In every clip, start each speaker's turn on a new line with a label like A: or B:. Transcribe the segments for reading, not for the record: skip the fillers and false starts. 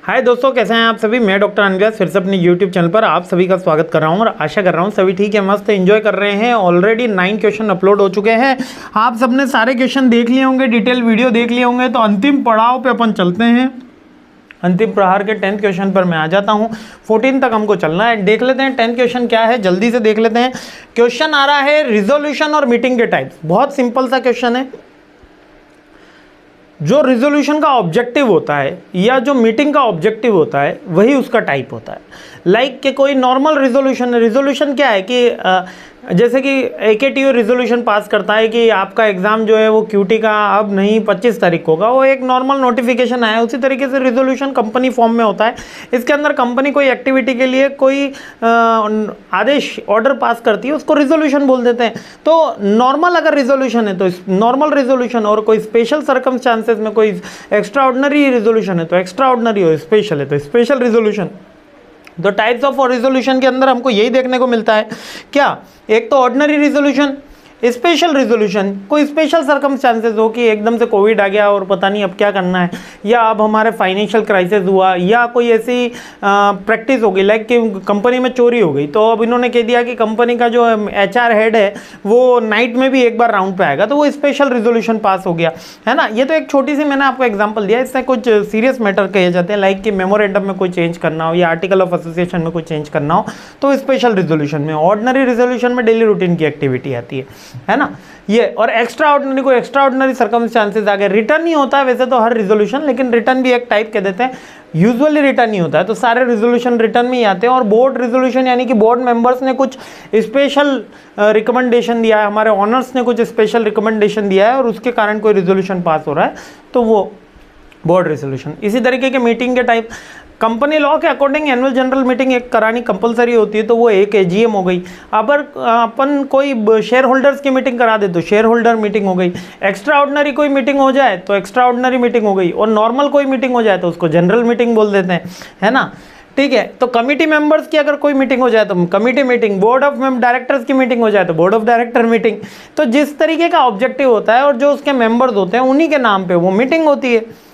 A: हाय दोस्तों, कैसे हैं आप सभी। मैं डॉक्टर अनिल फिर से अपने यूट्यूब चैनल पर आप सभी का स्वागत कर रहा हूं और आशा कर रहा हूं सभी ठीक है, मस्त एंजॉय कर रहे हैं। ऑलरेडी 9 क्वेश्चन अपलोड हो चुके हैं। आप सबने सारे क्वेश्चन देख लिए होंगे, डिटेल वीडियो देख लिए होंगे। तो अंतिम पड़ाव पे अपन चलते हैं। अंतिम प्रहार के 10th क्वेश्चन पर मैं आ जाता हूं। 14 तक हमको चलना है। देख लेते हैं 10th क्वेश्चन क्या है, जल्दी से देख लेते हैं। क्वेश्चन आ रहा है रिजोल्यूशन और मीटिंग के टाइप्स। बहुत सिंपल सा क्वेश्चन है। जो रिजोल्यूशन का ऑब्जेक्टिव होता है या जो मीटिंग का ऑब्जेक्टिव होता है वही उसका टाइप होता है। लाइक कि कोई नॉर्मल रिजोल्यूशन है। रिजोल्यूशन क्या है कि जैसे कि AKTU रिजोल्यूशन पास करता है कि आपका एग्ज़ाम जो है वो QT का अब नहीं 25 तारीख को होगा, वो एक नॉर्मल नोटिफिकेशन आया। उसी तरीके से रिजोल्यूशन कंपनी फॉर्म में होता है। इसके अंदर कंपनी कोई एक्टिविटी के लिए कोई आदेश ऑर्डर पास करती है, उसको रिजोल्यूशन बोल देते हैं। तो नॉर्मल अगर रिजोल्यूशन है तो नॉर्मल रिजोल्यूशन, और कोई स्पेशल सर्कमस्टांसेस में कोई एक्स्ट्रा ऑर्डिनरी रिजोल्यूशन है तो एक्स्ट्रा ऑर्डिनरी, और स्पेशल है तो स्पेशल रिजोल्यूशन। तो टाइप्स ऑफ रिजोल्यूशन के अंदर हमको यही देखने को मिलता है। क्या? एक तो ऑर्डिनरी रिजोल्यूशन, स्पेशल रिजोल्यूशन, कोई स्पेशल सर्कमस्टांसेस हो कि एकदम से कोविड आ गया और पता नहीं अब क्या करना है, या अब हमारे फाइनेंशियल क्राइसिस हुआ, या कोई ऐसी प्रैक्टिस हो गई लाइक कि कंपनी में चोरी हो गई, तो अब इन्होंने कह दिया कि कंपनी का जो HR हेड है वो नाइट में भी एक बार राउंड पे आएगा, तो वो स्पेशल रिजोल्यूशन पास हो गया, है ना। ये तो एक छोटी सी मैंने आपको एग्जाम्पल दिया। इससे कुछ सीरियस मैटर कहे जाते हैं, लाइक कि मेमोरेंडम में कोई चेंज करना हो या आर्टिकल ऑफ एसोसिएशन में कोई चेंज करना हो, तो स्पेशल रिजोल्यूशन में। ऑर्डिनरी रिजोल्यूशन में डेली रूटीन की एक्टिविटी आती है ना ये। और एक्स्ट्रा ऑर्डिनरी को एक्स्ट्रा ऑर्डिनरी सर्कमस्टांसेस आ गए। रिटर्न ही होता है वैसे तो हर रिजोल्यूशन, लेकिन रिटर्न भी एक टाइप कह देते हैं। यूजुअली रिटर्न ही होता है, तो सारे रिजोल्यूशन रिटर्न में ही आते हैं। और बोर्ड रिजोल्यूशन यानी कि बोर्ड मेंबर्स ने कुछ स्पेशल रिकमेंडेशन दिया है, हमारे ऑनर्स ने कुछ स्पेशल रिकमेंडेशन दिया है और उसके कारण कोई रिजोल्यूशन पास हो रहा है, तो वो बोर्ड रेजोल्यूशन। इसी तरीके के मीटिंग के टाइप, कंपनी लॉ के अकॉर्डिंग एनुअल जनरल मीटिंग एक करानी कंपलसरी होती है, तो वो एक AGM हो गई। अगर अपन कोई शेयर होल्डर्स की मीटिंग करा दे तो शेयर होल्डर मीटिंग हो गई। एक्स्ट्रा ऑर्डिनरी कोई मीटिंग हो जाए तो एक्स्ट्रा ऑर्डिनरी मीटिंग हो गई, और नॉर्मल कोई मीटिंग हो जाए तो उसको जनरल मीटिंग बोल देते हैं, है ना। ठीक है, तो कमिटी मेंबर्स की अगर कोई मीटिंग हो जाए तो committee meeting, board of directors की मीटिंग हो जाए तो बोर्ड ऑफ डायरेक्टर मीटिंग। तो जिस तरीके का ऑब्जेक्टिव होता है और जो उसके मेंबर्स होते हैं उन्हीं के नाम पे वो मीटिंग होती है।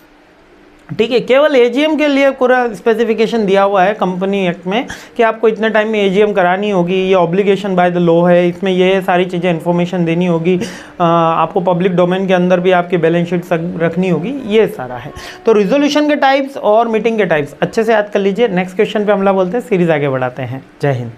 A: ठीक है, केवल AGM के लिए पूरा स्पेसिफिकेशन दिया हुआ है कंपनी एक्ट में कि आपको इतने टाइम में AGM करानी होगी, ये ऑब्लिगेशन बाय द लॉ है, इसमें ये सारी चीज़ें इन्फॉर्मेशन देनी होगी, आपको पब्लिक डोमेन के अंदर भी आपकी बैलेंस शीट रखनी होगी, ये सारा है। तो रिजोल्यूशन के टाइप्स और मीटिंग के टाइप्स अच्छे से याद कर लीजिए। नेक्स्ट क्वेश्चन पे हमला बोलते हैं, सीरीज आगे बढ़ाते हैं। जय हिंद।